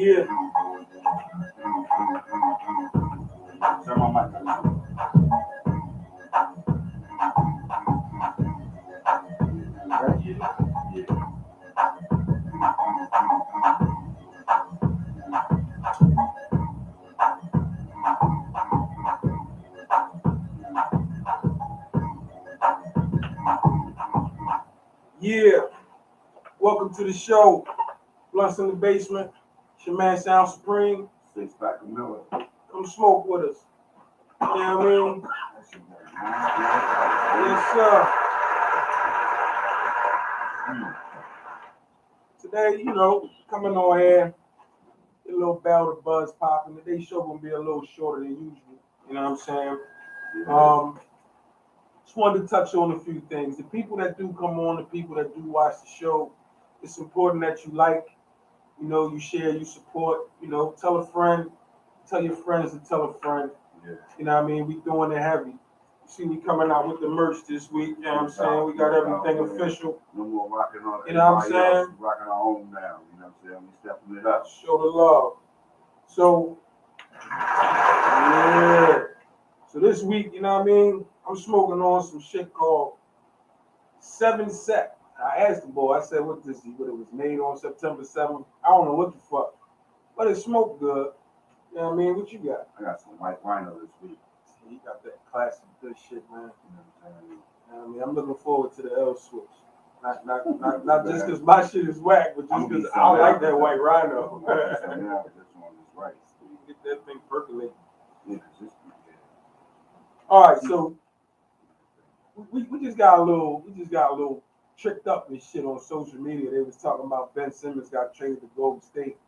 Yeah. Turn my mic on. Yeah. Welcome to the show. Blunts in the basement. It's your man Sound Supreme. 6-pack of Miller. Come smoke with us. You know what I mean? Yes, sir. Today, coming on here, get a little bell to buzz popping. Today's show gonna be a little shorter than usual. You know what I'm saying? Just wanted to touch on a few things. The people that do come on, the people that do watch the show, it's important that you like, you share, you support, tell a friend, tell your friends to tell a friend. Yeah. You know what I mean? We doing it heavy. You see me coming out with the merch this week, you know what I'm saying? We got everything official. No more rocking on You know what I'm saying? Rocking our own now, you know what I'm saying? We stepping it up. Show the love. So, yeah. So this week, you know what I mean? I'm smoking on some shit called 7 Sec. I asked the boy, I said, what it was made on September 7th. I don't know what the fuck. But it smoked good. You know what I mean? What you got? I got some white rhino this week. You got that classic good shit, man. You know what I mean? I'm looking forward to the L switch. Not just because my shit is whack, but just because I like that white rhino. This one is right. Get that thing percolating. Yeah, all right, so we just got a little tricked up and shit on social media. They was talking about Ben Simmons got traded to Golden State.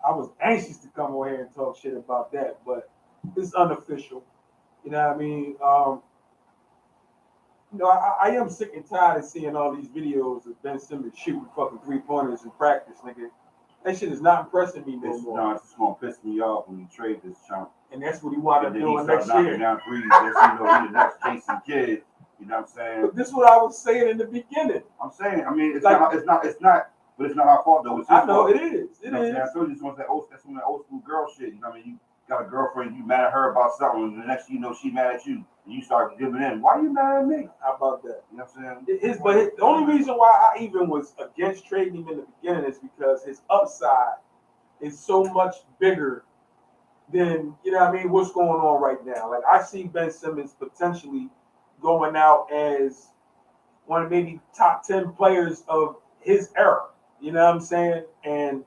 I was anxious to come over here and talk shit about that, but it's unofficial. You know what I mean? I am sick and tired of seeing all these videos of Ben Simmons shooting fucking 3-pointers in practice, nigga. That shit is not impressing me no more. No, it's just gonna piss me off when you trade this chump. And that's what he wound up doing next year. Knocking down threes. That's, he the next Jason Kidd. You know what I'm saying? But this is what I was saying in the beginning. I'm saying, I mean, it's not, but it's not our fault though. It's his I know fault. it is. It is. I told you it's that's some of that old school girl shit. You know what I mean? You got a girlfriend, you mad at her about something, and the next thing you know, she mad at you, and you start giving in. Why are you mad at me? How about that? You know what I'm saying? But the only reason why I even was against trading him in the beginning is because his upside is so much bigger than, what's going on right now. Like, I see Ben Simmons potentially going out as one of maybe top 10 players of his era. You know what I'm saying? And,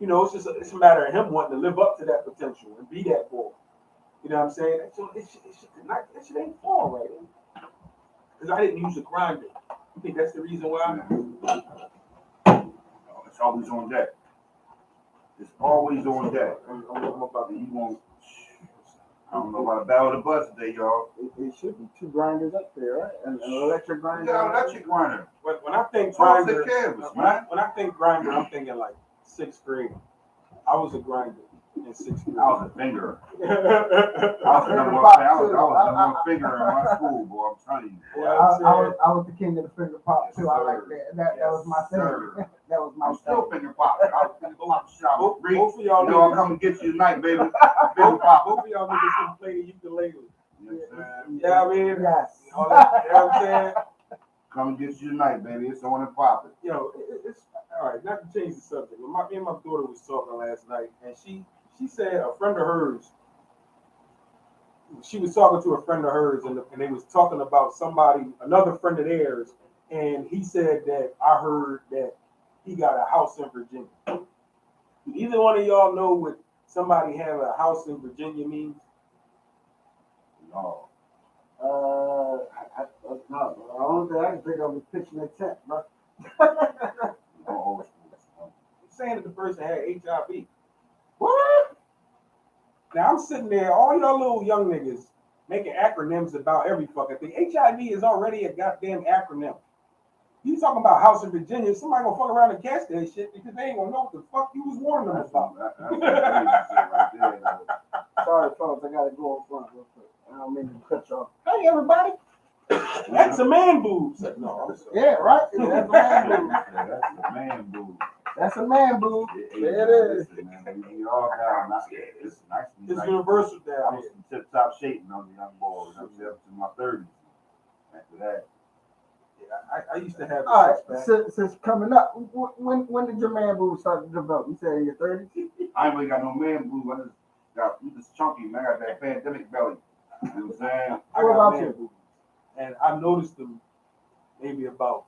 it's a matter of him wanting to live up to that potential and be that boy. You know what I'm saying? That shit ain't fall right. Because I didn't use a grinder. You think that's the reason why? It's always on deck. It's always on deck. I'm about to. You won't. I don't know about a battle of the bus today, y'all. It should be 2 grinders up there, right? An electric grinder. You got an electric grinder. When I think grinder, man. When I think grinder, I'm thinking like 6th grade. I was a grinder in 6th grade. I was a finger. I was the number one finger in my school, boy. I'm telling you. I was the king of the finger pop too. Yes, I like that. That was my thing. That was my I'm still finger popping. I was finger pop shop. Both of y'all I'm coming to get you tonight, baby. Finger pop. Both of y'all niggas can play the ukulele. Yeah, I mean, yes. You know what I'm saying? Come and get you tonight, baby. It's on and popping. It's all right. Not to change the subject, but me and my daughter was talking last night, and she said a friend of hers. She was talking to a friend of hers, and they was talking about another friend of theirs, and he said that I heard that he got a house in Virginia. Do either one of y'all know what somebody have a house in Virginia means? No. I don't think I can think of is pitching a tent, bro. No. He's saying that the person had HIV. What? Now I'm sitting there, all y'all little young niggas making acronyms about every fucking thing. HIV is already a goddamn acronym. You talking about house in Virginia, somebody gonna fuck around and catch that shit because they ain't gonna know what the fuck you was warning them about. Sorry, fellas, I gotta go up front real quick. I don't mean to cut you off. Hey, everybody. That's a man boob. No, I'm sorry. Yeah, right. That's a man boob. That's a man boob. That's a man boob. Hey, There man, it is. listen, man, we all down. It's nice to be It's nice. universal I down was here. in tip-top shape when I was a young boy. I was up to my 30s. After that, Yeah, I used to have All a right, six pack. since coming up, when did your man boob start to develop? You said in your 30s? I ain't really got no man boob. I'm just chunky, man. I got that pandemic belly. You know what I'm saying? I What got about man you? boobs. And I noticed them maybe about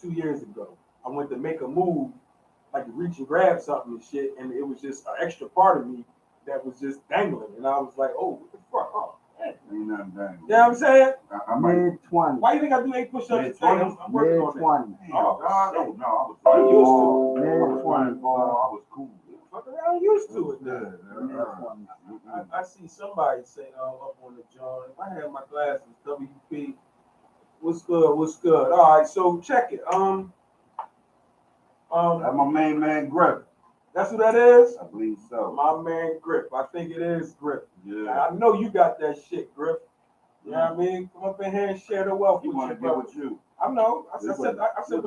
2 years ago. I went to make a move, like to reach and grab something and shit, and it was just an extra part of me that was just dangling. And I was like, oh, what the fuck? Oh, man. Ain't nothing dang. You know what I'm saying? I might. Mid-20s. Why you think I do 8 push-ups a day? Mid-20s? I'm working on that. Mid-20s. Oh, God. Oh, no. I was I'm used to it. I was running ball. I was cool. Fuck around, used to it now. Mid-20s. I see somebody say up on the joint. If I had my glasses, WP, what's good? What's good? All right, so check it. That's my main man, Griff. That's who that is. I believe so. My man Grip. I think it is Grip. Yeah. I know you got that shit, Grip. You know what I mean? Come up in here and share the wealth He with want you, to get brother. with you. I know. I This sent was him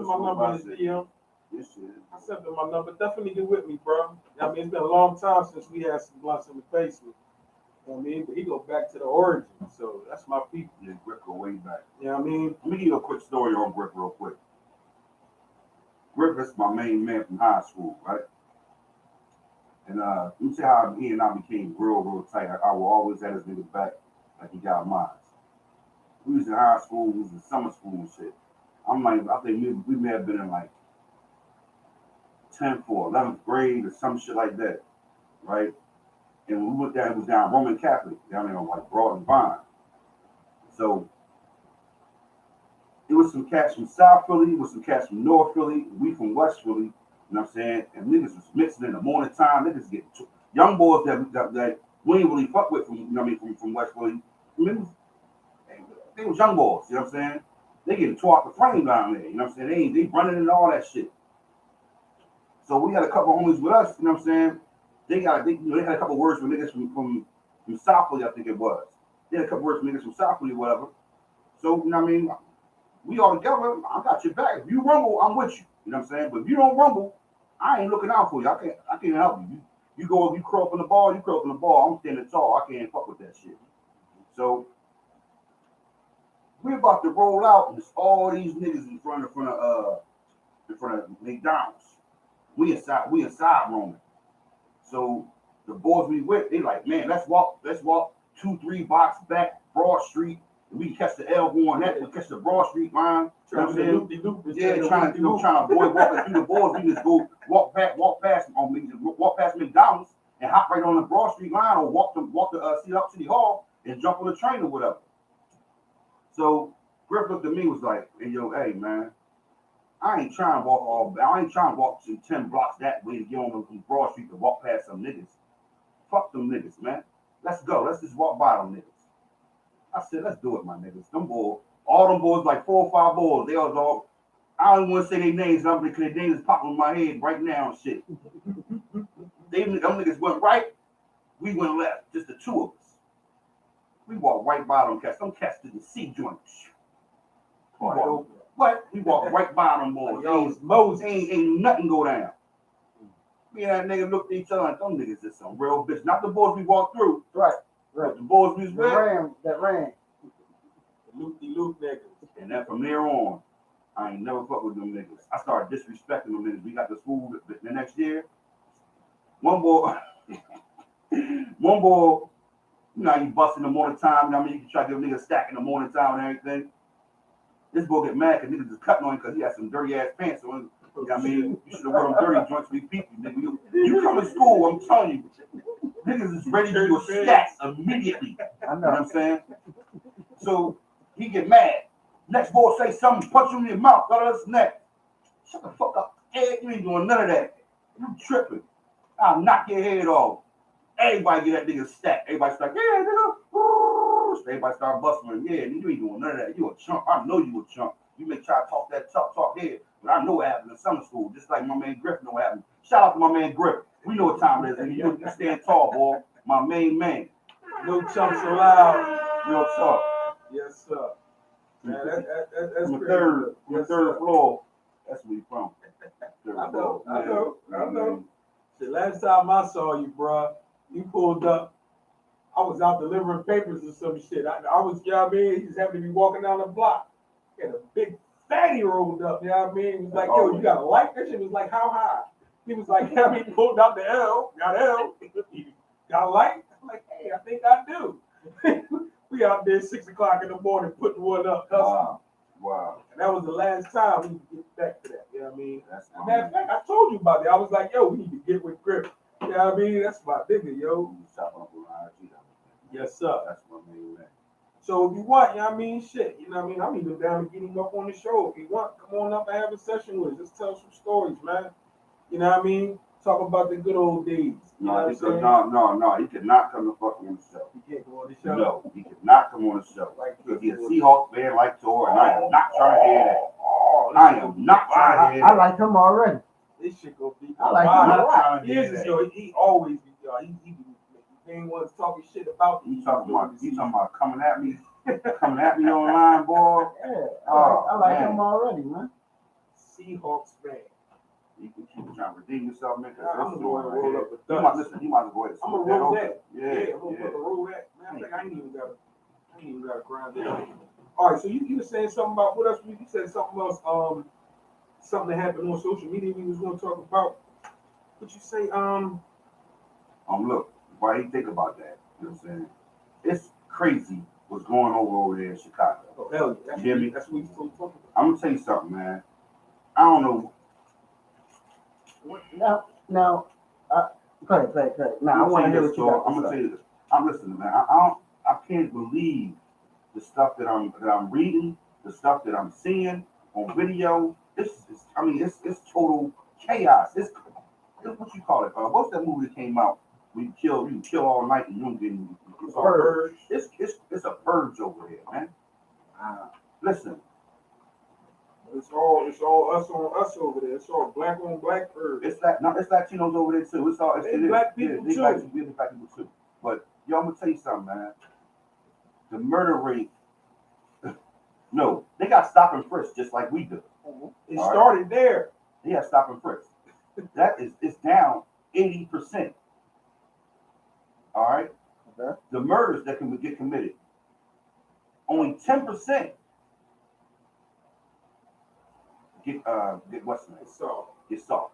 my number in his DM. This shit. I sent him my number. Definitely get with me, bro. I mean, it's been a long time since we had some blunts in the basement. You know what I mean? But he go back to the origin. So that's my people. Yeah, Griff go way back. You know what I mean? Let me give you a quick story on Griff real quick. Griff is my main man from high school, right? And let me tell you how he and I became real tight. I will always have his nigga back like he got mine. We was in high school, we was in summer school and shit. I'm like, I think we may have been in like 10th or 11th grade or some shit like that, right? And when we went down, it was down Roman Catholic, down there on like Broad and Vine. So it was some cats from South Philly, it was some cats from North Philly, we from West Philly, you know what I'm saying? And niggas was mixing in the morning time, niggas get young boys that we ain't really fuck with from, you know what I mean, from West Philly. I mean, they was young boys, you know what I'm saying? They getting tore out the frame down there, you know what I'm saying? They running and all that shit. So we had a couple homies with us, you know what I'm saying? They had a couple words from niggas from South Philly, I think it was. They had a couple words from niggas from South Philly, whatever. So, you know what I mean? We all together, I got your back. If you rumble, I'm with you. You know what I'm saying? But if you don't rumble, I ain't looking out for you. I can't help you. You go, you curl up in the ball, you curl up in the ball. I'm standing tall. I can't fuck with that shit. So we about to roll out, and there's all these niggas in front of McDonald's. We inside roaming. So the boys we with, they like, man, let's walk 2-3 blocks back Broad Street. And we can catch the L on that. We catch the Broad Street line. You know what I'm saying? Yeah, trying to avoid walking through the boys. We just go walk past McDonald's and hop right on the Broad Street line, or walk to City Hall and jump on the train or whatever. So Griff looked at me, was like, hey, yo, hey, man, I ain't trying to walk to 10 blocks that way to get on the Broad Street to walk past some niggas. Fuck them niggas, man. Let's go. Let's just walk by them niggas. I said, let's do it, my niggas. All them boys, like 4 or 5 boys, they was all, I don't want to say their names, because their names is popping in my head right now and shit. Them niggas went right, we went left, just the two of us. We walked right by them cats. Them cats didn't see joints. But we walked right by them boys. Ain't nothing go down. Me and that nigga looked at each other like, them niggas is some real bitch. Not the boys we walked through. Right. But the boys we was with. That ran. Loop niggas. And then from there on, I ain't never fuck with them niggas. I started disrespecting them niggas. We got to school the next year. One boy, you know, you bust in the morning time. I mean, you can try to give a nigga a stack in the morning time and everything. This boy get mad because niggas just cutting on him because he had some dirty ass pants on. You know what I mean, you should have worn them dirty joints to be peeping, nigga. You come to school, I'm telling you, niggas is ready to do a stats immediately. I You know what I'm saying? So he get mad. Next boy say something, punch you in your mouth, got his neck. Shut the fuck up. Hey, you ain't doing none of that. You tripping. I'll knock your head off. Everybody get that nigga stack. Everybody start, yeah, nigga. Everybody start busting him. Yeah, you ain't doing none of that. You a chump. I know you a chump. You may try to talk that talk here, but I know what happened in summer school, just like my man Griff know what happened. Shout out to my man Griff. We know what time it is, and you stand tall, boy. My main man. No chumps allowed. Real talk. Yes, sir. Man, that's From the pretty third, good. from the Yes, third sir. floor. That's where he from. Third I floor. know. know. The last time I saw you, bruh, you pulled up. I was out delivering papers or some shit. I was, you know what I mean? He just happened to be walking down the block. He had a big fatty rolled up, you know what I mean? He was like, yo, you got a light? That shit was like, how high? He was like, yeah, I mean, pulled out the L, got L. Got a light? I'm like, hey, I think I do. We out there 6 o'clock in the morning putting one up. Wow. And that was the last time we could get back to that. You know what I mean? That's Matter of fact, I told you about that. I was like, yo, we need to get with Grip. You know what I mean? That's my nigga, yo. Yes, sir. That's my main man. So if you want, you know what I mean? Shit, you know what I mean? I'm even down to get him up on the show. If you want, come on up and have a session with us. Just tell some stories, man. You know what I mean? Talk about the good old days. You know what I'm saying? No. He could not come to fucking on the show. He can't go on the show. No, he could not come on the show. Because he's a Seahawks fan like Tor, and I am not trying to hear that. I am not trying to hear I that. like him already. This shit gonna be. I like him I'm a not lot. trying to He hear is, that. yo. He always be, yo. He ain't ones talking shit about. You talking about coming at me online, boy? Yeah, Oh, I like man. him already, man. Seahawks fan. You can keep trying to redeem yourself, man. I'm gonna go and roll up with You Dutch. might as well go ahead. I'm gonna roll that. Yeah, I'm gonna fucking roll that. Man, I think I ain't even got to grind it out. All right, so you were saying something about what else? You said something else. Something that happened on social media. We was gonna talk about. What you say? Look, why you think about that? You know what I'm saying? It's crazy what's going over there in Chicago. Oh hell yeah! You hear me? That's what we supposed to talk about. I'm gonna tell you something, man. I don't know. Now, play. Now, I want to hear what you got I'm to gonna say. tell you this. I'm listening, man. I can't believe the stuff that I'm reading, the stuff that I'm seeing on video. It's total chaos. It's what you call it. What's that movie that came out? You kill all night and you don't get any. It's a purge. It's a purge over here, man. Listen. It's all us on us over there. It's all black on black purge. It's Latinos over there too. It's black people too. Black people too. But yo, I'm gonna tell you something, man. The murder rate. No, they got stop and frisk just like we do. It started there. They got stop and frisk. It's down 80%. All right. Okay. The murders that can get committed, only 10% get what's the name? Get solved.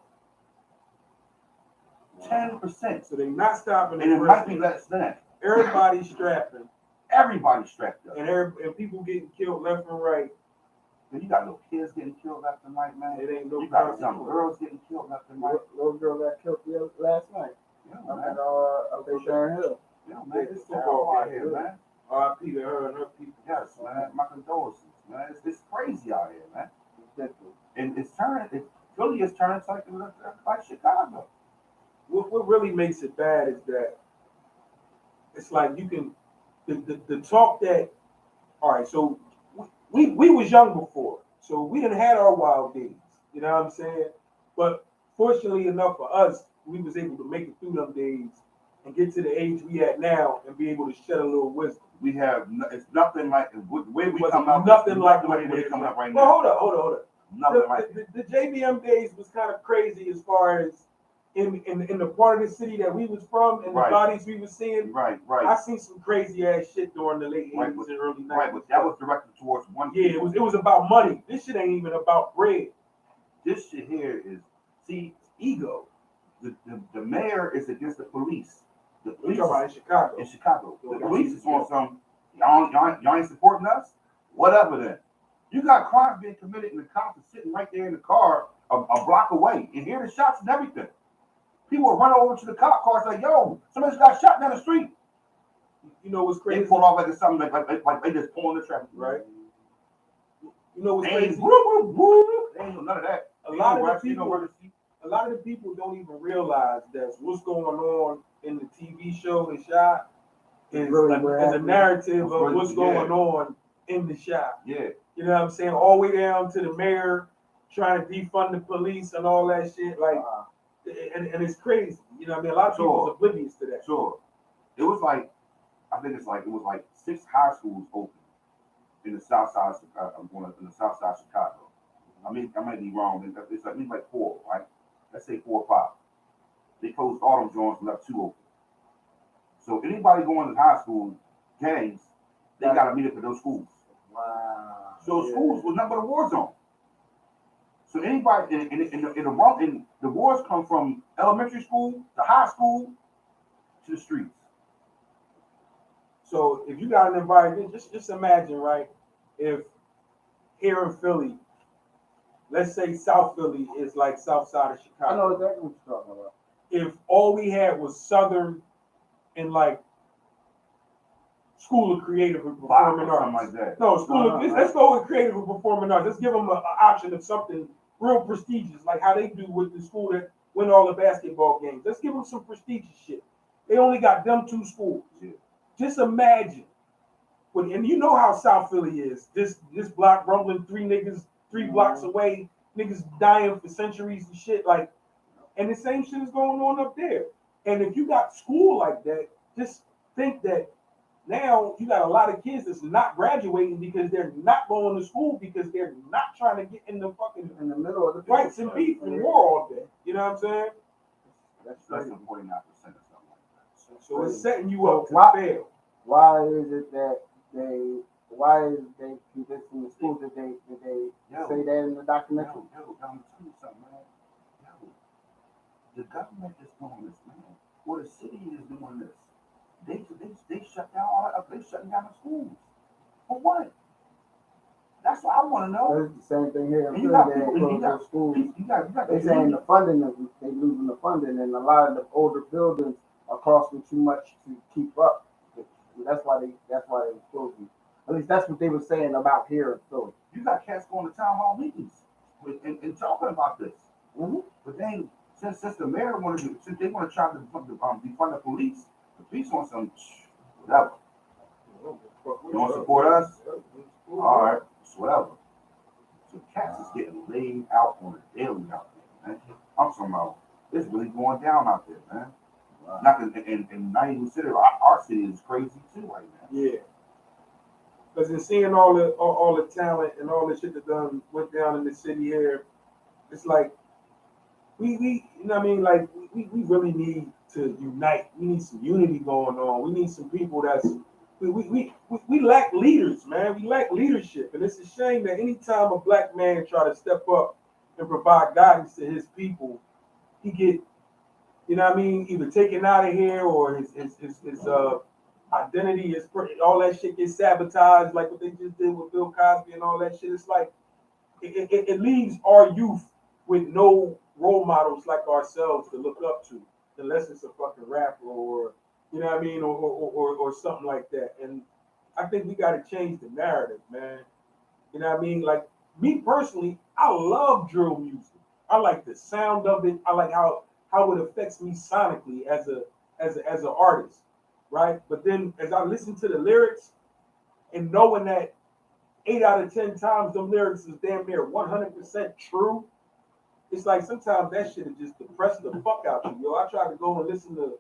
10%. So they not stopping. And it might be less than that. Everybody's strapping. Everybody's strapped up. And people getting killed left and right. And you got little kids getting killed left and right, man. It ain't no You got young girls getting killed left and right. Little girl got killed last night. Yeah, Up man. at up in Sharon Hill. Yeah, man. It's football out here, man. R.I.P. to her and her people. Yes, man. My condolences, man. It's crazy out here, man. And Philly is turning like Chicago. What really makes it bad is that it's like you can the talk that all right. So we was young before, so we didn't had our wild days. You know what I'm saying? But fortunately enough for us, we was able to make it through them days and get to the age we at now and be able to shed a little wisdom. We have it's nothing like the way we Wasn't come out. nothing like the way we're coming up right Well, now. hold up. Nothing like it. The JBM days was kind of crazy as far as in the part of the city that we was from and Right. the bodies we was seeing. Right. I seen some crazy ass shit during the late 80s Right, and early 90s. Right, but that was directed towards one. Yeah, it was about money. This shit ain't even about bread. This shit here is ego. The mayor is against the police. The We police talking about in Chicago. in Chicago. The police is on some y'all ain't supporting us? Whatever then. You got crimes being committed and the cops are sitting right there in the car a block away and hear the shots and everything. People will run over to the cop cars like, yo, somebody's got shot down the street. You know what's They crazy? pull off like it's something like they just pulling the traffic. Right. You know what's They ain't crazy? whoop, whoop, whoop. They ain't none of that. A lot of the They people- know where to see. A lot of the people don't even realize that what's going on in the TV show The Shop is Really a happening. narrative of Really, what's going on in the shop. Yeah. You know what I'm saying? All the way down to the mayor trying to defund the police and all that shit. Like, and it's crazy. You know what I mean? A lot of people is oblivious to that. Sure. It was like, it was like 6 high schools open in the south side of Chicago. In the south side of Chicago. I might be wrong. It's like 4, right? Let's say 4 or 5. closed all them joints and left 2 open. So anybody going to high school gangs, they got to meet up at those schools. Wow. So schools was nothing but a war zone. So anybody in the wars come from elementary school to high school to the streets. So if you got an environment, just imagine, right? If here in Philly, let's say South Philly is like South side of I know Chicago. exactly what you're talking about. If all we had was Southern and like School of Creative and Bach or Performing something Arts. like that. No, School No, of, no, let's go with Creative and Performing Arts. Let's give them an option of something real prestigious, like how they do with the school that win all the basketball games. Let's give them some prestigious shit. They only got them 2 schools. Yeah. Just imagine. And you know how South Philly is. This block rumbling 3 niggas 3 blocks away, niggas dying for centuries and shit. Like, and the same shit is going on up there. And if you got school like that, just think that now you got a lot of kids that's not graduating because they're not going to school because they're not trying to get in the fucking In the middle of the fights and beef and war all day. You know what I'm saying? That's Less crazy. than 49% or something like that. So it's setting you up to Why- fail. Why is it that why is they convincing the schools that they Yo. say that in the documentary? I'm gonna tell you something, man. Yo, the government is doing this, man. Or the city is doing this. They shut down they shutting down the schools. For what? That's what I want to know. That's the same thing here. And you got They people- close you got- those schools. You got They saying the funding is they losing the funding, and a lot of the older buildings are costing too much to keep up. That's why they closing. At least that's what they were saying about here in Philly. you got cats going to town hall meetings and talking about this. Mm-hmm. But then since the mayor since they want to try to defund the police want some whatever. You want to support us? All right, it's whatever. So cats is getting laid out on a daily out there, man. I'm talking about it's really going down out there, man. Not and not even consider our city is crazy too right now. Yeah. Because in seeing all the talent and all the shit that done went down in the city here, it's like we you know what I mean, like we really need to unite. We need some unity going on. We need some people that's we lack leaders, man. We lack leadership. And it's a shame that anytime a black man try to step up and provide guidance to his people, he get, you know what I mean, either taken out of here or his identity is all that shit gets sabotaged, like what they just did with Bill Cosby and all that shit. It's like it leaves our youth with no role models like ourselves to look up to, unless it's a fucking rapper or you know what I mean, or something like that. And I think we got to change the narrative, man. You know what I mean? Like me personally, I love drill music. I like the sound of it. I like how it affects me sonically as an artist, right? But then as I listen to the lyrics and knowing that 8 out of 10 times them lyrics is damn near 100% true, it's like sometimes that shit is just depress the fuck out you, yo. I tried to go and listen to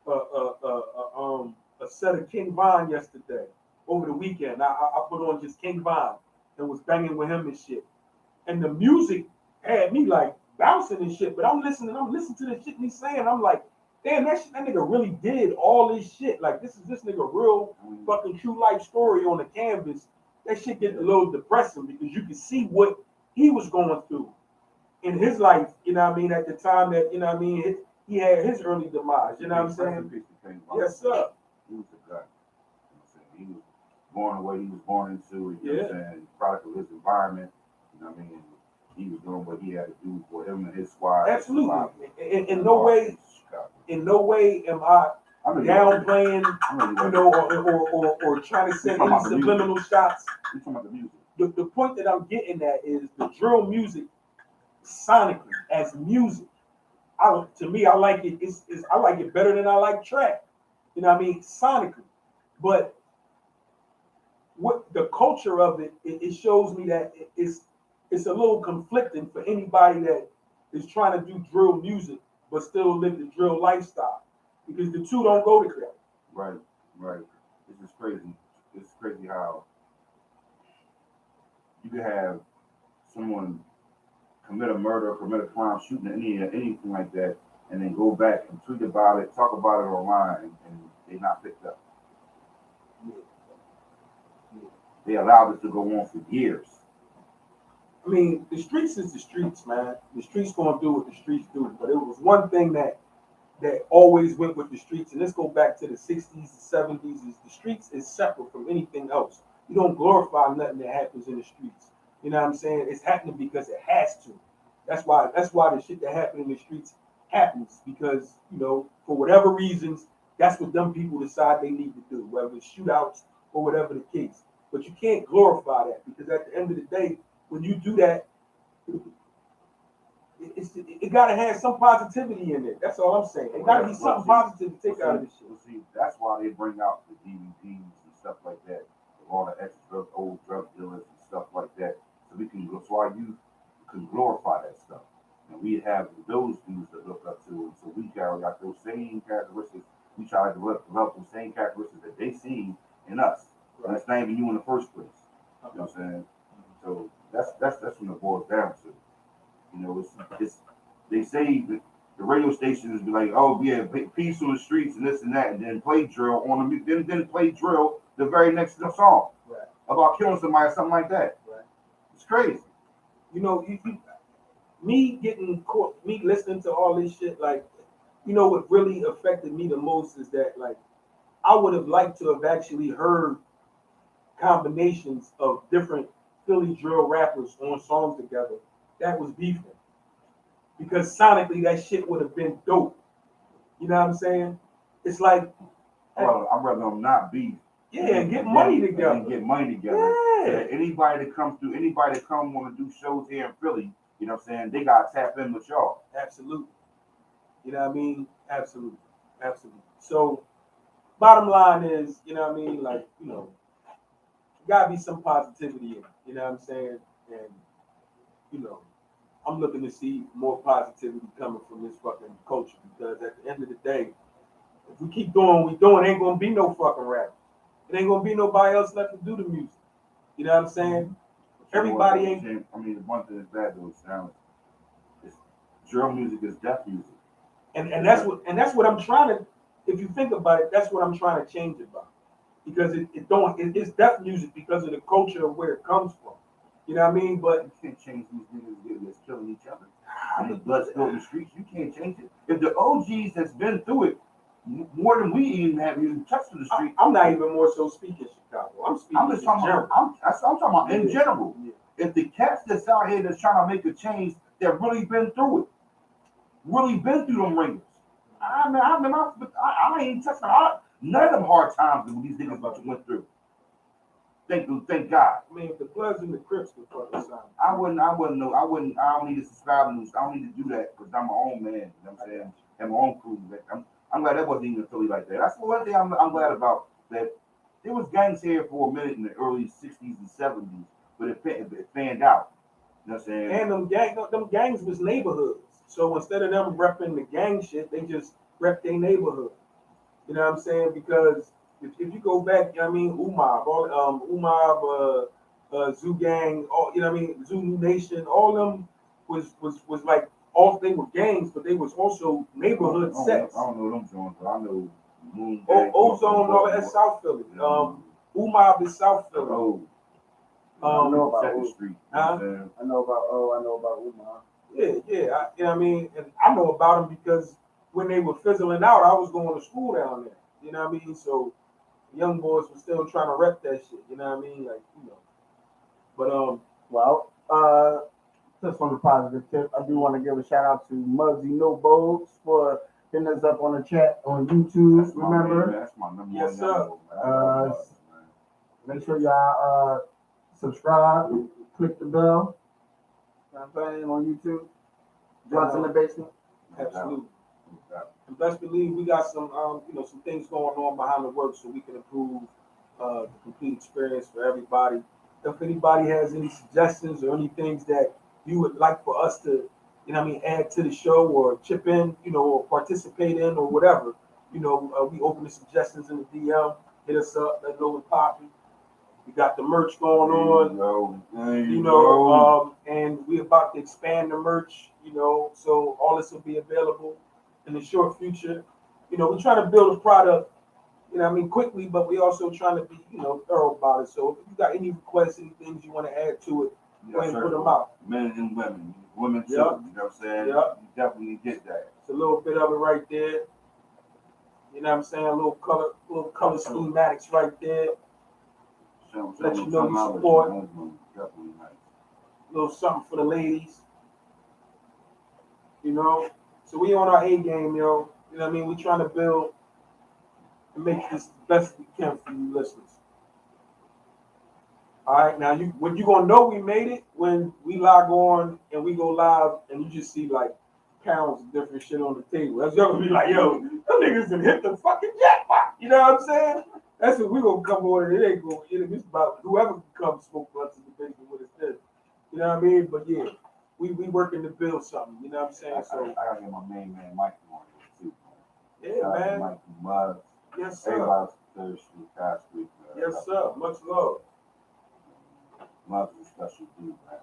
a set of King Von yesterday over the weekend. I put on just King Von and was banging with him and shit. And the music had me like bouncing and shit. But I'm listening to the shit he's saying. I'm like, damn, that nigga really did all this shit. Like this nigga real fucking true life story on the canvas. That shit get a little depressing because you can see what he was going through in his life, you know what I mean, at the time that, you know what I mean, he had his early demise, you know what I'm saying? Yes, sir. He was a gut. You know what I'm saying? He was born the way he was born into, you know what I'm saying, product of his environment, you know what I mean? He was doing what he had to do for him and his squad. Absolutely. In no way am I downplaying, you know, or trying to send any subliminal shots. We're talking about the music. The point that I'm getting at is the drill music sonically as music. To me, I like it. I like it better than I like trap. You know what I mean? Sonically. But what the culture of it shows me that it's a little conflicting for anybody that is trying to do drill music but still live the drill lifestyle, because the two don't go together. Right. It's just crazy. It's crazy how you can have someone commit a murder, commit a crime, shooting anything like that, and then go back and tweet about it, talk about it online, and they're not picked up. They allowed it to go on for years. I mean, the streets is the streets, man. The streets gonna do what the streets do. But it was one thing that always went with the streets, and let's go back to the 60s, the 70s, is the streets is separate from anything else. You don't glorify nothing that happens in the streets. You know what I'm saying? It's happening because it has to. That's why the shit that happened in the streets happens, because, you know, for whatever reasons, that's what them people decide they need to do, whether it's shootouts or whatever the case. But you can't glorify that, because at the end of the day, when you do that, it gotta have some positivity in it. That's all I'm saying. It gotta be something positive to take out of this shit. See, that's why they bring out the DVDs and stuff like that, with all the extra old drug dealers and stuff like that, so we can. That's why you can glorify that stuff, and we have those dudes to look up to, and so we carry out those same characteristics. We try to develop those same characteristics that they see in us. And that's not even you in the first place. You know what I'm saying? So that's what it boils down to. You know, it's they say that the radio stations be like, oh yeah, peace on the streets and this and that, and then play drill on them, then play drill the very next song about killing somebody or something like that. Right. It's crazy. You know, me getting caught, me listening to all this shit, like, you know, what really affected me the most is that, like, I would have liked to have actually heard combinations of different Philly drill rappers on songs together that was beefing, because sonically that shit would have been dope. You know what I'm saying? It's like, I'd rather them not beef. Yeah, and get money together. And get money together. Yeah. So that anybody that comes through, anybody that come want to do shows here in Philly, you know what I'm saying, they gotta tap in with y'all. Absolutely. You know what I mean? Absolutely. Absolutely. So bottom line is, you know what I mean, like, you know, gotta be some positivity in it. You know what I'm saying? And, you know, I'm looking to see more positivity coming from this fucking culture, because at the end of the day, if we keep doing what we doing, ain't gonna be no fucking rap. It ain't gonna be nobody else left to do the music. You know what I'm saying? Everybody ain't. I mean, one thing is bad though, sound. Drill music is deaf music. And that's what I'm trying to. If you think about it, that's what I'm trying to change it about, because it's deaf music because of the culture of where it comes from. You know what I mean? But you can't change these niggas that's killing each other. And the blood spilled in the streets, you can't change it. If the OGs that's been through it more than we even have even touched the street. I'm not even more so speaking Chicago. I'm speaking. I'm just talking about. I'm talking about in general. Yeah. If the cats that's out here that's trying to make a change, that really been through it, really been through them ringers. I ain't touching none of them hard times that these niggas went through. Thank God. I mean, if the Bloods and the Crips could fucking sign, I don't need to subscribe to news. I don't need to do that because I'm my own man. You know what I'm saying? And my own crew. I'm glad that wasn't even Philly like that. That's the one thing I'm glad about. That there was gangs here for a minute in the early 60s and 70s, but it fanned out. You know what I'm saying? And them gangs was neighborhoods. So instead of them repping the gang shit, they just rep their neighborhood. You know what I'm saying? Because if you go back, you know what I mean, Zoo Gang, all, you know what I mean, Zulu Nation, all them was like, all they were gangs, but they was also neighborhood sets. I don't know them joints, but I know Moon Ozone, all that's South Philly. Umab is South Philly. I know about Second Street. I know about Umar. Yeah, you know what I mean? And I know about them because when they were fizzling out, I was going to school down there. You know what I mean? So young boys were still trying to rep that shit. You know what I mean? Like, you know. But just on the positive tip, I do want to give a shout out to Muggsy No Bogues for hitting us up on the chat on YouTube. Remember? That's my number one. Yes, sir. Make sure y'all subscribe, click the bell. You know what I'm saying, on YouTube. John's in the basement. Absolutely. And best believe we got some some things going on behind the work so we can improve the complete experience for everybody. If anybody has any suggestions or any things that you would like for us to, add to the show or chip in, or participate in or whatever, we open the suggestions in the DM. Hit us up. Let know what's popping. We got the merch going on, and we're about to expand the merch, so all this will be available. in the short future. You know, we're trying to build a product, you know what I mean, quickly, but we also trying to be, you know, thorough about it. So if you got any requests, any things you want to add to it, go ahead and put them out. Men and women, women too. Yep. You know what I'm saying? Yep. You definitely get that. It's a little bit of it right there. You know what I'm saying? A little color schematics right there. Let you know we support. Definitely nice. A little something for the ladies. You know? So we on our A game, yo. You know what I mean? We trying to build and make this the best we can for you listeners. All right, now when you gonna know we made it when we log on and we go live and you just see like pounds of different shit on the table. That's gonna be like, yo, them niggas done hit the fucking jackpot. You know what I'm saying? That's what we gonna come on. It ain't gonna. It's about whoever can come smoke blunts in the basement with us. Then, you know what I mean? But yeah, we working to build something. You know what I'm saying? So I gotta get my main man Mike on here too. Yeah, man. Mike Muggs. Yes, sir. Everybody was thirsty past week. Yes, sir. Much love. Muggs is a special dude, man.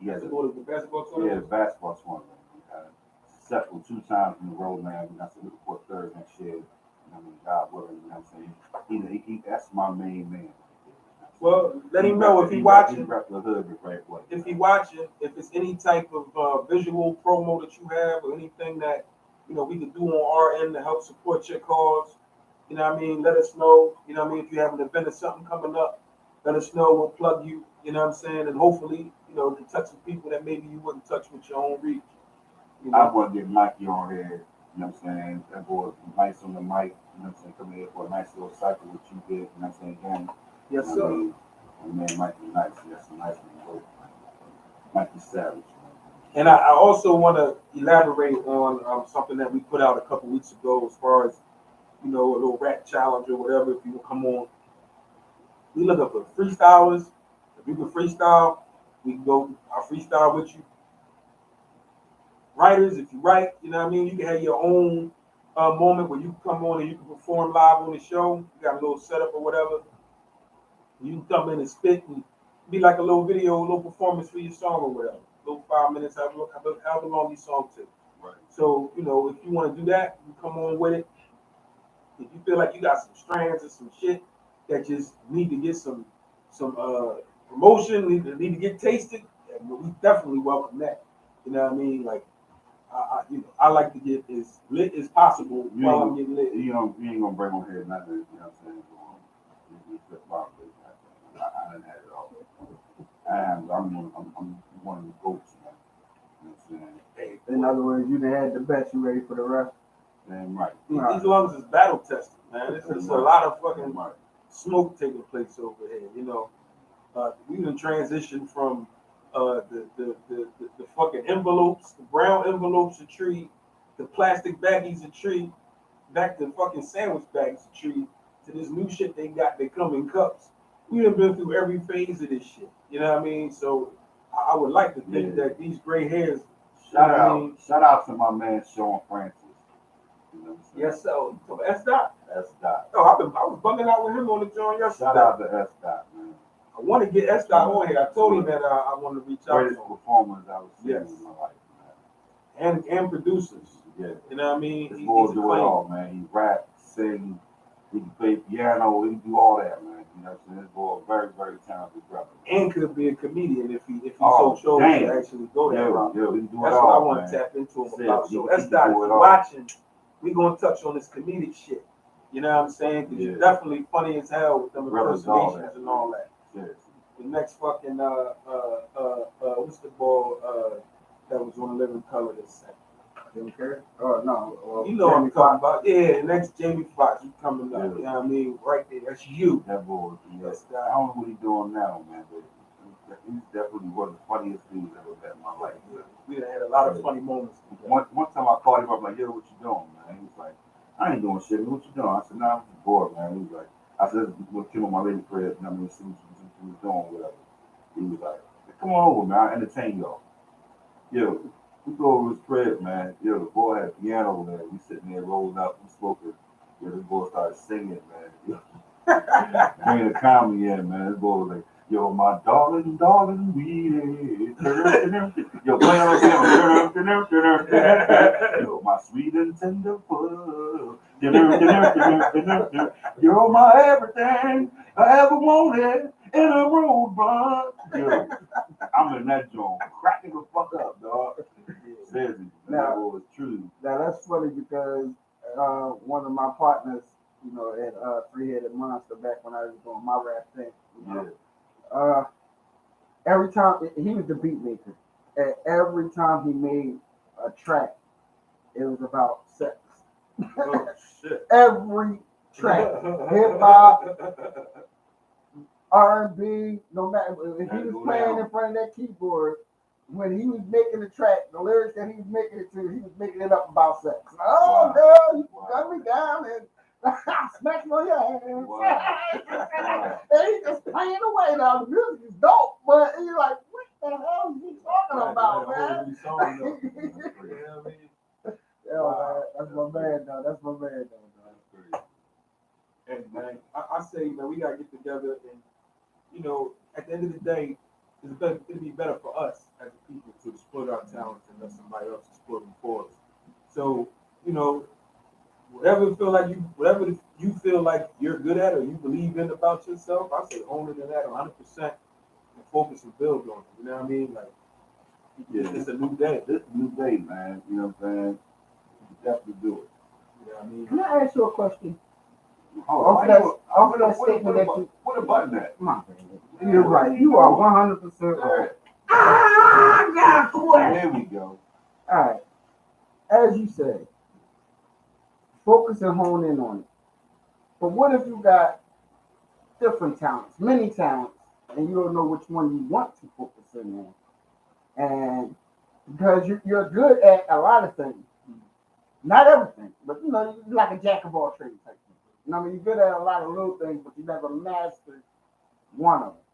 He has To go to the basketball tournament. basketball tournament. We had successful 2 times in a row, man. We got to look for third next year. I mean, God willing, you know what I'm saying? He that's my main man. Well, let him know if he watching. If he watching, if it's any type of visual promo that you have or anything that you know we could do on our end to help support your cause, you know what I mean? Let us know. You know what I mean? If you have an event or something coming up, let us know. We'll plug you. You know what I'm saying? And hopefully, you know, to touch some people that maybe you wouldn't touch with your own reach. You know? I want to get Mikey on here. You know what I'm saying? That boy was nice on the mic. You know what I'm saying? Coming here for a nice little cycle, what you did. You know what I'm saying? Again. Yes, sir. And man, Mikey nice. That's a nice one. Mikey Savage. And I also want to elaborate on something that we put out a couple weeks ago as far as, you know, a little rap challenge or whatever. If you will come on, we look up for freestylers. If you can freestyle, we can go our freestyle with you. Writers, if you write, you know what I mean? You can have your own moment where you come on and you can perform live on the show. You got a little setup or whatever. You can come in and spit and be like a little video, a little performance for your song or whatever. A little 5 minutes, however long your song takes. Right. So, you know, if you want to do that, you come on with it. If you feel like you got some strands or some shit that just need to get some promotion, need to get tasted, we definitely welcome that. You know what I mean? Like, I like to get as lit as possible while I'm getting lit. You ain't gonna bring on here nothing. You know what I'm saying? I didn't have it all. And I'm one of the goats, man. You know what I'm saying? In other words, you done had the best. You ready for the rest? Damn right. These lungs is battle tested, man. It's a lot of fucking smoke taking place over here. You know, we done transitioned from the fucking envelopes, the brown envelopes a tree, the plastic baggies a tree, back to fucking sandwich bags a tree, to this new shit they got. They come in cups. We done been through every phase of this shit. You know what I mean? So I would like to think that these gray hairs. Shout out to my man Sean Francis. You know what I'm saying? Yes, so S Dot. S Dot. Oh, I was bugging out with him on the joint yesterday. Shout out to S Dot, man. I want to get S Dot on here. I told him that I want to reach out to Greatest him. performers I was seeing in my life, man. And producers. Yeah. You know what I mean? This boy do it all, man. He rap, sing, he can play piano, he can do all that, man. You know what I'm saying? This boy a very, very talented brother. And could be a comedian if he so chose to actually go that route. Yeah, he can do That's it all, what I want man. to tap into him That's about. it. So He S Dot, if do it you're all. watching, we gonna touch on this comedic shit. You know what I'm saying? Because you're Yeah. definitely funny as hell with them Brothers, all impersonations that, and all that. Seriously. The next fucking what's the ball that was on Living Color this second? Jim Carrey? Oh no. Well, You know what I'm Jamie talking Foxx. about. Yeah, the next Jamie Foxx, you coming up. Yeah. You know what I mean? Right there. That's you. That boy, Yes, I don't know what he's doing now, man, but he's definitely one of the funniest dudes I've ever met in my life. We done had a lot of funny moments. One time I called him up, like, yo, what you doing, man? He was like, I ain't doing shit. What you doing? I said, nah, I'm just bored, man. He was like, I said, we'll kill on my lady crib, and I'm gonna see what you was doing, whatever. He was like, come on over, man. I'll entertain y'all. Yo, we go over his crib, man. Yo, the boy had a piano over there. We sitting there rolling up, we smoking. Yo, this boy started singing, man. Yo, bringing the comedy in, man. This boy was like, yo, my darling, darling, we yo, play on the piano. sweet and tender foot. You're my everything I ever wanted in a road blunt. Yo, I'm in that joint, cracking the fuck up, dog. Seriously, that was true. Now that's funny because one of my partners, you know, at Three Headed Monster back when I was doing my rap thing, you know, every time he was the beat maker, and every time he made a track, it was about sex. Oh shit. Every track, hip hop, R&B, no matter if he was playing in front of that keyboard. When he was making the track, the lyrics that he was making it to, he was making it up about sex. Oh, girl, you got me down and smack you on your ass. And he just playing away now. The music is dope, but he's like, what the hell is he talking about, man? Yeah, that's my man, though. That's my man, though. And man, I say, man, we gotta get together and, you know, at the end of the day, it'll be better for us as a people to exploit our talents and let somebody else exploit them for us. So, you know, whatever you feel like you're good at or you believe in about yourself, I say own it in that 100% and focus and build on it. You know what I mean? Like, it's a new day. It's a new day, man. You know what I'm saying? You definitely do it. You know what I mean? Can I ask you a question? Oh, Off that statement that you... What a button that? Come on, baby. You're right. You are 100% right. I got a question. There we go. All right. As you said, focus and hone in on it. But what if you got different talents, many talents, and you don't know which one you want to focus in on? And because you're good at a lot of things, not everything, but you know, you're like a jack of all trades type thing. You know, I mean, you're good at a lot of little things, but you never mastered one of them.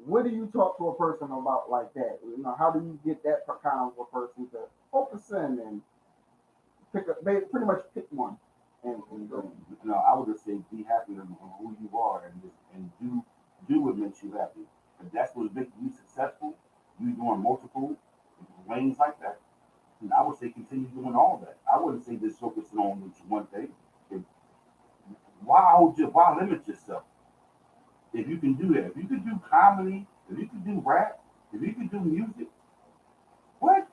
What do you talk to a person about like that? You know, how do you get that kind of a person to focus in and pretty much pick one and go? No, I would just say be happy with who you are and do what makes you happy. If that's what makes you successful, you doing multiple lanes like that. And I would say continue doing all that. I wouldn't say just focusing on one thing. Why limit yourself? If you can do that, if you can do comedy, if you can do rap, if you can do music, what?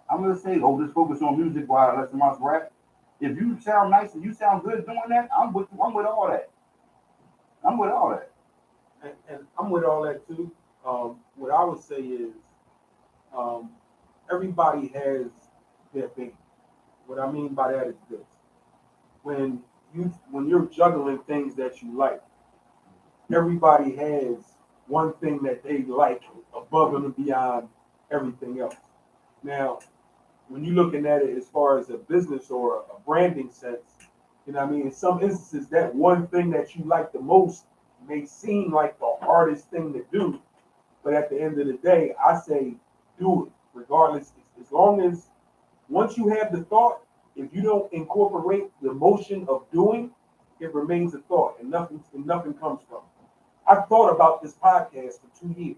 I'm gonna say, just focus on music while I let someone else rap. If you sound nice and you sound good doing that, I'm with all that. I'm with all that. And I'm with all that too. What I would say is, everybody has their thing. What I mean by that is this: when you're juggling things that you like, everybody has one thing that they like above and beyond everything else. Now, when you're looking at it as far as a business or a branding sense, you know what I mean? In some instances, that one thing that you like the most may seem like the hardest thing to do. But at the end of the day, I say do it, regardless. As long as once you have the thought, if you don't incorporate the motion of doing, it remains a thought and nothing comes from it. I thought about this podcast for 2 years.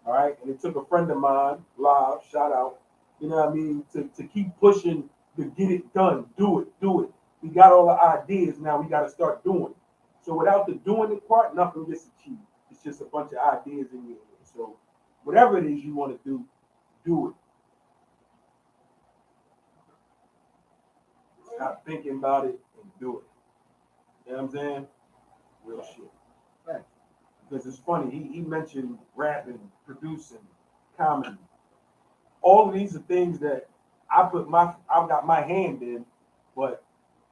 All right. And it took a friend of mine, Live, shout out, you know what I mean, to keep pushing to get it done. Do it. We got all the ideas, now we got to start doing it. So without the doing it part, nothing gets achieved. It's just a bunch of ideas in your head. So whatever it is you want to do it. Stop thinking about it and do it. You know what I'm saying? Real shit. Right. Because it's funny, he mentioned rapping, producing, comedy. All of these are things that I've got my hand in, but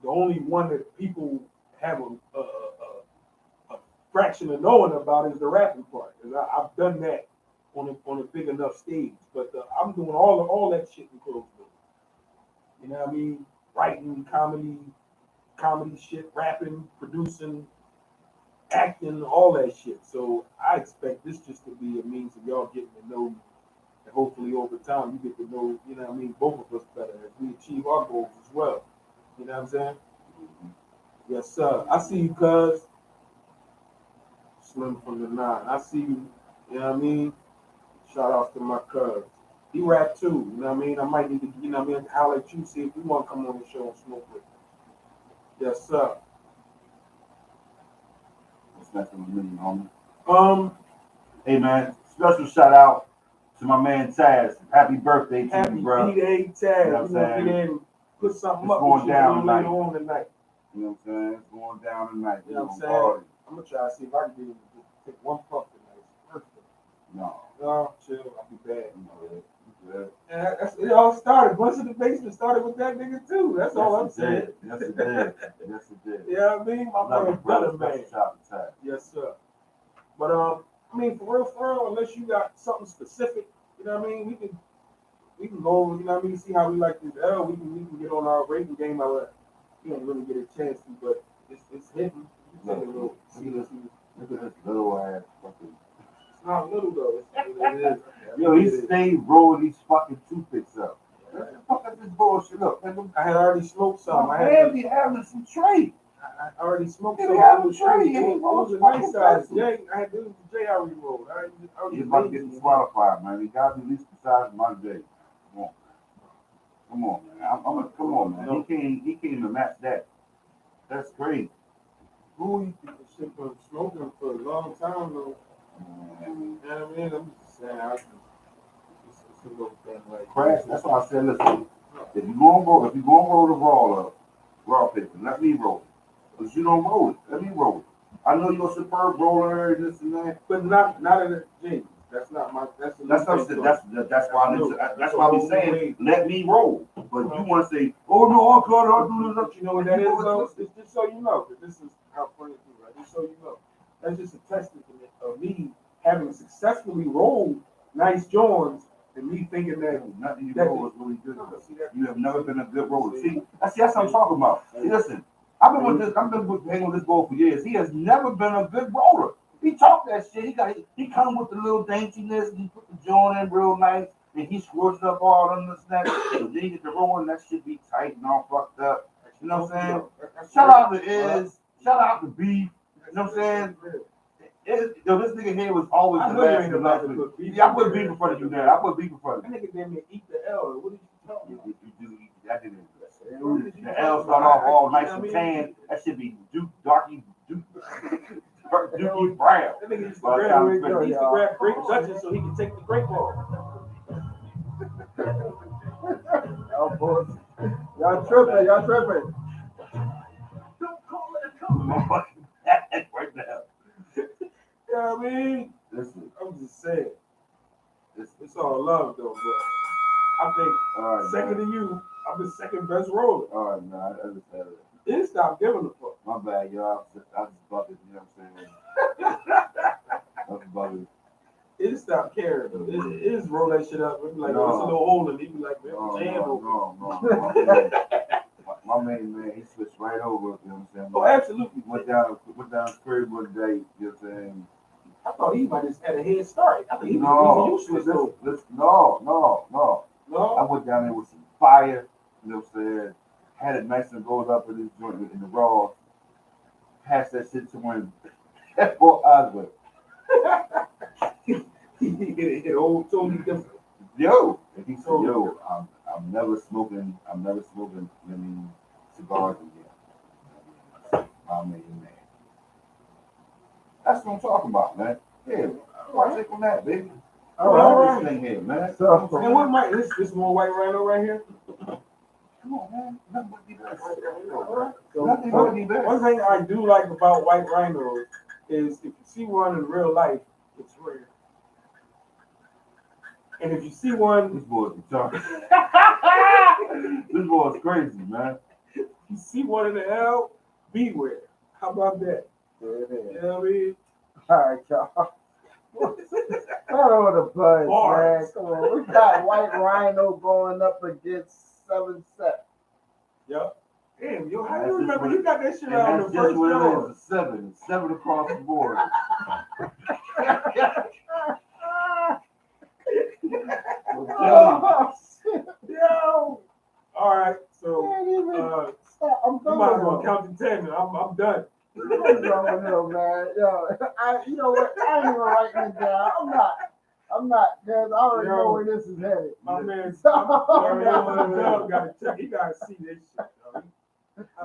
the only one that people have a fraction of knowing about is the rapping part. Because I've done that on a big enough stage, but I'm doing all that shit in closed doors. You know what I mean? Writing, comedy shit, rapping, producing, acting, all that shit. So I expect this just to be a means of y'all getting to know me. And hopefully over time you get to know, you know what I mean, both of us better as we achieve our goals as well. You know what I'm saying? Yes, sir. I see you, cuz. Slim from the 9. I see you. You know what I mean? Shout outs to my cuz. He rap too. You know what I mean? I might need to, you know what I mean? I'll let you see if you want to come on the show and smoke with me. Yes, sir. That's nothing with me, homie. Um, Hey man, special shout out to my man Taz. Happy birthday to happy you, bro. B-Day tag. You know what I'm We're gonna saying? get in and put something It's up going with you down a little later tonight. on tonight. You know what I'm saying? It's going down tonight. You know what I'm We're saying? gonna party. I'm gonna try to see if I can get him to just take one puff tonight. Birthday. No. No, chill. I'll be bad. You good. You good. And that's, it all started. Once in the basement started with that nigga too. That's all I'm Yes, it saying. did. Yes, it did. Yes, it did. You know what I mean? My Love you, man, brother. brother, man. Special shout out to Taz. Yes, sir. But I mean, for real, unless you got something specific, you know what I mean? We can go, you know what I mean? See how we like this L. We can get on our rating game. We didn't really get a chance to, but it's hitting. It's hitting a little. Look at this little ass fucking. It's not little though. It is. Yo, he stayed rolling these fucking toothpicks up. What the fuck is this bullshit up? Man, I had already smoked some. I man be having some trade. I already smoked Yeah, some. we have It was a tree. it was a nice size J. I had this was the J I already rolled. I already He's about to made get it. disqualified, man. He got to be at least the size of my day. Come on, man. Come on, man. He can't even match that. That's crazy. Who you think this shit been smoking for a long time though? Man. You know what I mean? I'm just saying, it's a little thing like Crash. That's why I said, listen. If you gonna roll the raw paper, let me roll it. Cause you don't roll it, let me roll it. I know you're a superb roller and this and that. But not in the James. That's not my. That's why we saying let me roll. But you want to say, oh no, I can't. I'll do this. But you know what that is though? It's just so you know. 'Cause this is how funny it is, right? Just so you know. That's just a testament of me having successfully rolled nice joints and me thinking that Nothing you that roll is really good. See that? You have never been a good roller. See, that's what I'm talking about. See, listen, I've been hanging with this boy for years. He has never been a good roller. He talk that shit. He come with the little daintiness. And he put the joint in real nice, and he squirts up all on the snack. And then he get the rolling, that shit be tight and all fucked up. You know what I'm saying? Shout out to Iz. Shout out to Beef. You know what I'm saying? Yo, this nigga here was always I the know you last ain't to about love to me. put beef. Yeah, I put beef in front of you now. I put beef in front of That you. nigga damn near eat the L. What did you talking about? You do eat that. The L start off all nice and tan. That should be darky brown. That nigga used to grab grape Dutchess so he could take the grape off. Oh, boy. Y'all tripping. Don't call it a compliment. Right now. You know what I mean? Listen, I'm just saying. listen. It's all love though, bro. I think All right, second to you, I'm the second best roller. All right, man. I understand it. He didn't stop giving a fuck. My bad, y'all. I just bugging. You know what I'm saying? I was bugging. He didn't stop caring though. It is roll that shit up. It be like, No. oh, it's a little hole in it. He be like, man, jam over. No. My main man, he switched right over. You know what I'm saying? Oh, absolutely. Went down to crib one day. You know what I'm saying? I thought he might just had a head start. I think he was No, the reason you switched over. no. I No? went down there with some fire. You know what I'm saying? Had it nice and rolled up in this joint in the raw. Passed that shit to him. That boy Oswald. He hit old Tony different. Yo, and he said, yo, I'm never smoking any cigars again. I mean, man. That's what I'm talking about, man. Yeah, why take on that, baby? All right. This thing here, man. So, And what might this more white rhino right here? Come on, man. Nothing but the best. So, Nothing but the best. one thing I do like about white rhinos is if you see one in real life, it's rare. And if you see one, This boy's retarded. This boy's crazy, man. you see one in the L, beware. How about that? there it is. You know what I mean? All right, y'all. Not on the buzz, man. Bars. Come on. We got White Rhino going up against 7 Set. Yep. Damn, yo, how That's you just remember what- you got that shit And out on that's the just first what show? it is. A 7. It's 7 across the board. Oh, shit. Yo. All right, so Can't even stop. I'm you done might as with well him. count to 10. I'm done. I'm done with him, man. Yo, you know what? I ain't even writing it down. I'm not, cause I already Yo. know where this is headed. My man, So, my man, Dub gotta check. He gotta see this shit. Yo. I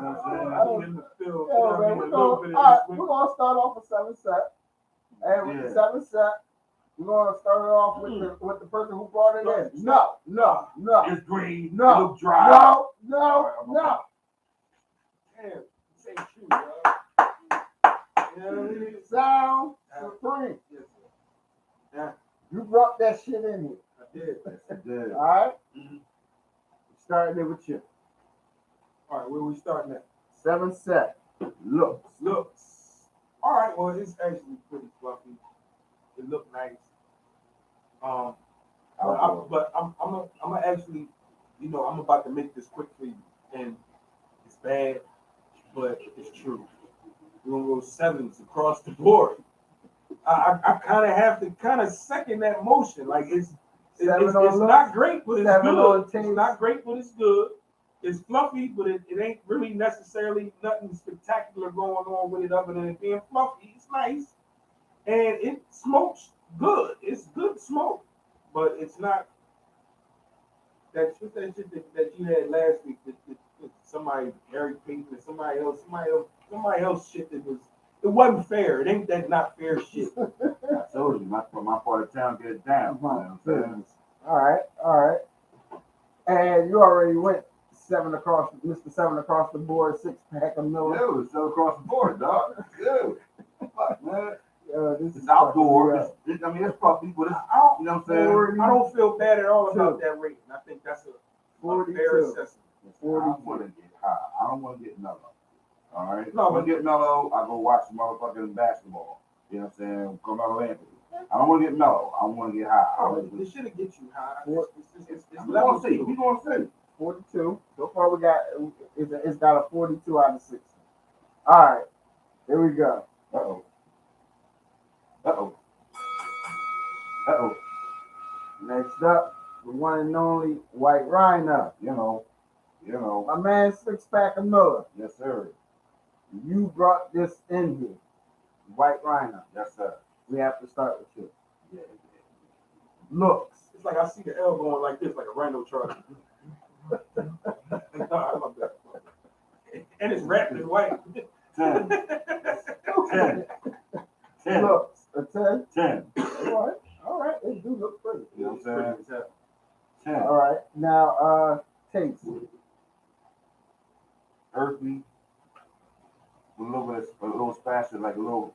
need him to feel. Yo, You know what I man, mean? we're A little bit gonna, of all right, this. we're gonna start off with 7 set. And with the Yeah. 7 set, we're gonna start it off with the person who brought it in. No. It's green. No. It look dry. No. Damn, this ain't true, yo. You know what I mean? Sound Supreme. Yes, sir. You brought that shit in here. I did. Yeah. All right? Mhm. Starting it with you. All right, where we starting at? 7 set. Looks. Looks. All right, well, it's actually pretty fluffy. It looked nice. But I'm gonna actually, you know, I'm about to make this quick for you, and it's bad, but it's true. We're gonna go 7s across the board. I kind of have to kind of second that motion. Like it's 7 on it's looks, not great, but it's 7 good. on It's taste. not great, but it's good. It's fluffy, but it ain't really necessarily nothing spectacular going on with it other than it being fluffy. It's nice. And it smokes good. It's good smoke. But it's not that shit that you had last week that somebody, Harry Payton, and somebody else shit that was, it wasn't fair. It ain't that not fair shit. I told you, my part of town gets down. You know what I'm saying? All right. And you already went 7 across, Mr. 7 across the board, 6-pack of Miller. Yo, it's all across the board, dog. Good. Fuck, man. This It's is outdoor. fucking I mean, it's puffy, but it's, you know what I'm saying? 40, I don't feel bad at all about that rating. I think that's a fair 42. assessment. I don't want to get high. I don't want to get mellow. All right? No, If I get mellow, I go watch some motherfucking basketball. You know what I'm saying? Carmelo Anthony. I don't want to get mellow. I want to get high. Oh, it should have get you high. It's We're going to see. We're going to see. 42. So far, we got it's got a 42 out of 60. All right, here we go. Uh-oh. Uh-oh. Uh-oh. Next up, the one and only White Rhino. You know. My man, 6-pack of Miller. Yes, sir. You brought this in here, White Rhino. Yes, sir. We have to start with you. Yeah. Looks. It's like I see the L going like this, like a rhino chart. And it's wrapped in white. 10. 10. 10. Looks. A 10. 10. All right. They do look pretty. You know what I'm saying? 10. All right. Now, taste. Earthy. A little spicy, like a little.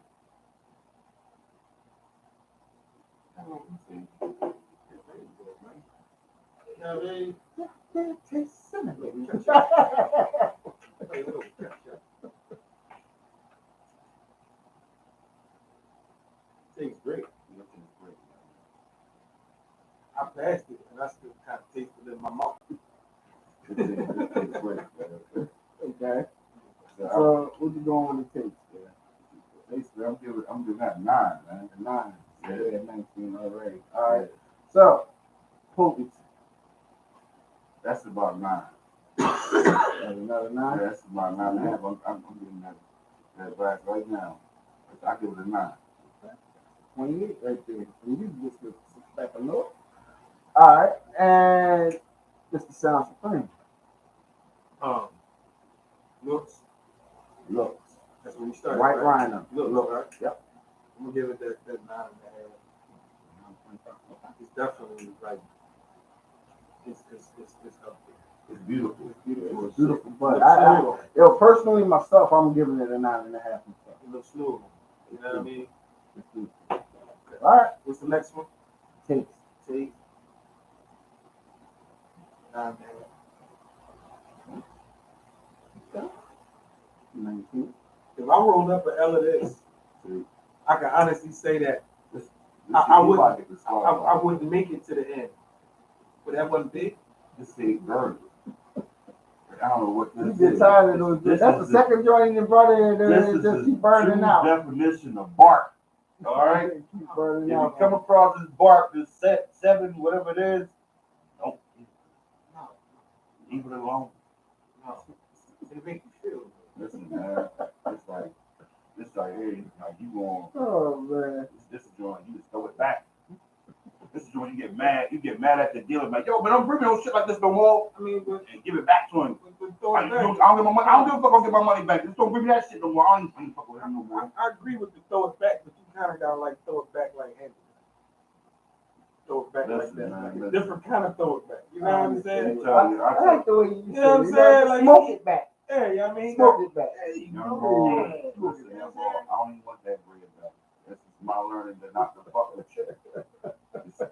Tastes similar. Tastes great. I passed it and I still kind of tasted it in my mouth. Okay. So, what you going with the taste? Basically, I'm giving that 9, man. 9. Yeah. Yeah, 19 already. All right. So, potency. That's about 9. That's another 9. Yeah, that's about 9.5. I'm giving that back right now. I give it a 9. 28 right there. And you just get 6-pack of Miller. All right. And Mr. Sound Supreme. Looks. That's when you start. White Rhino. Looks, right? Yep. I'm gonna give it that 9.5. It's definitely like it's up there. It's beautiful. It's beautiful. It's beautiful, but Looks personally myself, I'm giving it a 9.5. It looks smooth. You know what I mean? All right, What's the next one? taste. Taste. 9.5. 19. If I rolled up an L of this, See, I can honestly say that this I is wouldn't- like it's I small. wouldn't make it to the end. But that wasn't big. This thing burns. I don't know what You this get is. tired of those. This That's is the second joint you brought in, This and is it just the keep burning true out. definition of bark. All right. Keep burning If you out. come across this bark, this 7, whatever it is, don't No, leave it alone. no. It make you feel. Listen, man, it's like, hey, like you going, Oh man. this is joint, you just throw it back. This is when you get mad. You get mad at the dealer, like, yo, but don't bring me no shit like this no more. I mean, but And give it back to him. throw I it don't back. give my money. I don't give a fuck. I'll get my money back. Just don't bring me that shit no more. I don't even fuck with him no more. I agree with the throw it back, but you kind of gotta like throw it back like Andy. Throw it back Listen, like that. man, Like a listen. different kind of throw it back. You know what I'm saying? I like the way you You know what I'm said it. saying? Like, Smoke it back. Yeah, you know what I mean? Smoke it back. There you Young go. boy, Yeah. listen, young boy, I don't even want that bread back. This is my learning to not to fuck with you.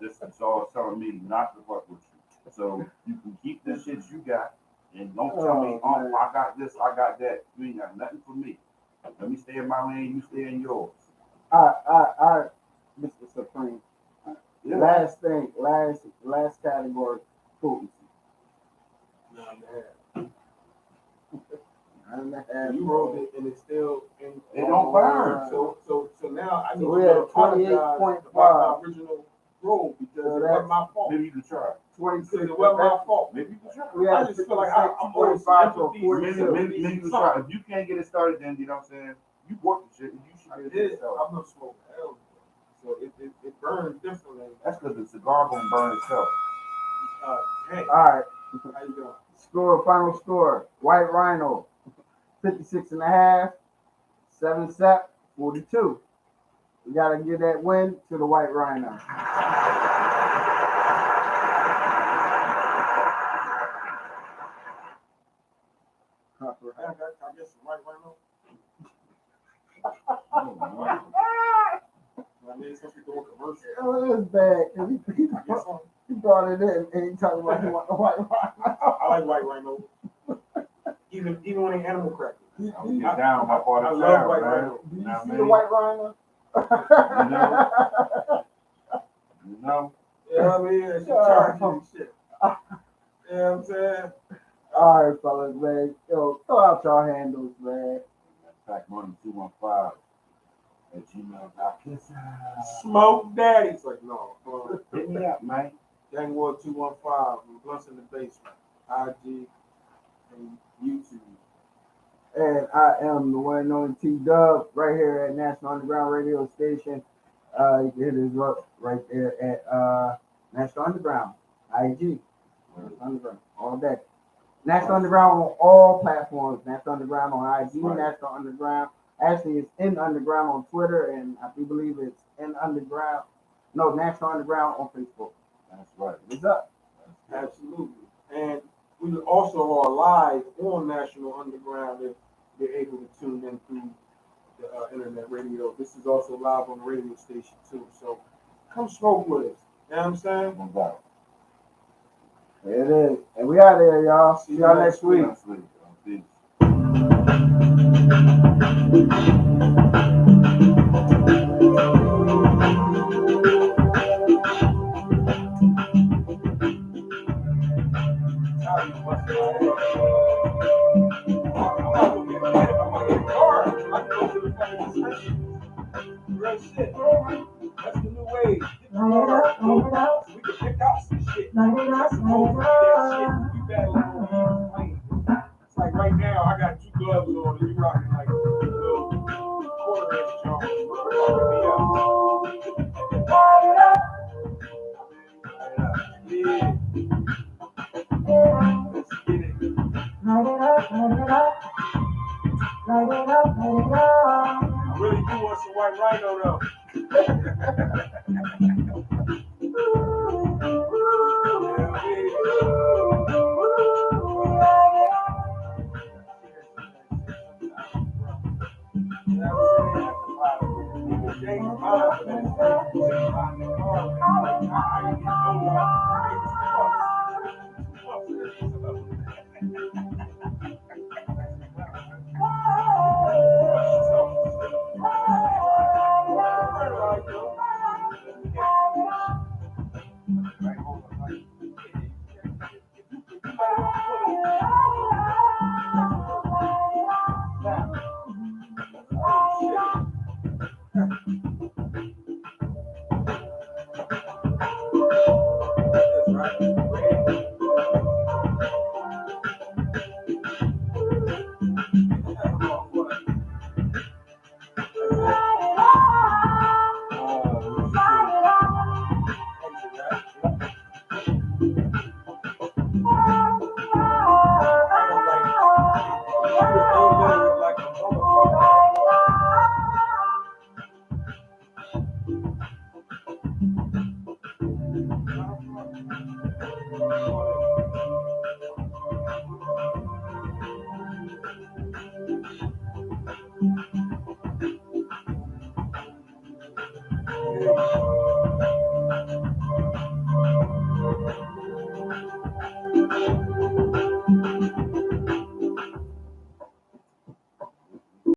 This is all telling me not to fuck with you. So you can keep the shit you got and don't tell me, Oh, man. I got this, I got that. You ain't got nothing for me. Let me stay in my lane, you stay in yours. Mr. Supreme. Yeah. Last thing, last category, potency. Nah, man. And You rolled it and it's still in. It don't burn. So now I need So to we're at apologize 28.5. about my original roll because So it that's- wasn't my fault. Maybe you can try. 26. Because it wasn't my fault. Maybe you can try. We I have just feel like I'm always 45 to sympathy. 42. Maybe you can try. If you can't get it started, then you know what I'm saying? You work the shit, you should I be able to did. get it started. I'm not smoking hell. So it burns differently. That's because the cigar gonna burn itself. Hey, All right. how you doing? Final score. White Rhino, 56 and a half. 7 Sep, 42. We got to give that win to the White Rhino. I guess the white rhino. I mean, since we're doing commercial. Oh, it was bad because Get some. he brought it in and he talking about he want the White Rhino. I like white rhino. Even when they animal crackers. I'm get down my part I of love town, white man. rhino. Do you Know what I see the mean? White Rhino? You know? You know what I mean? And she charged you and shit. You know what I'm saying? All right, fellas, man. Yo, throw out your handles, man. Pack money 215 at gmail.com. Smoke daddy. It's like, no. Hit me up, man. Gang War 215. Blunts in the basement. IG and YouTube. And I am the one and only T-Dub right here at National Underground Radio Station. You can hit us up right there at National Underground, IG. National Underground, all day. National Underground on all platforms. National Underground on IG, Right. National Underground. Actually, it's in Underground on Twitter, and I do believe it's in Underground. No, National Underground on Facebook. That's right. What's up? Absolutely. And we also are live on National Underground if you're able to tune in through the internet radio. This is also live on the radio station too. So come smoke with us. You know what I'm saying? No doubt. There it is. And we out there, y'all. See y'all next week. Peace. Real shit. That's the new wave. We can pick out some shit. That's supposed to be that shit. We battling. It's like right now, I got 2 gloves on and you rocking like a little quarter-inch joint. Fucking me up. Yeah. Let's get it. I really do want some white rhino though. That's right.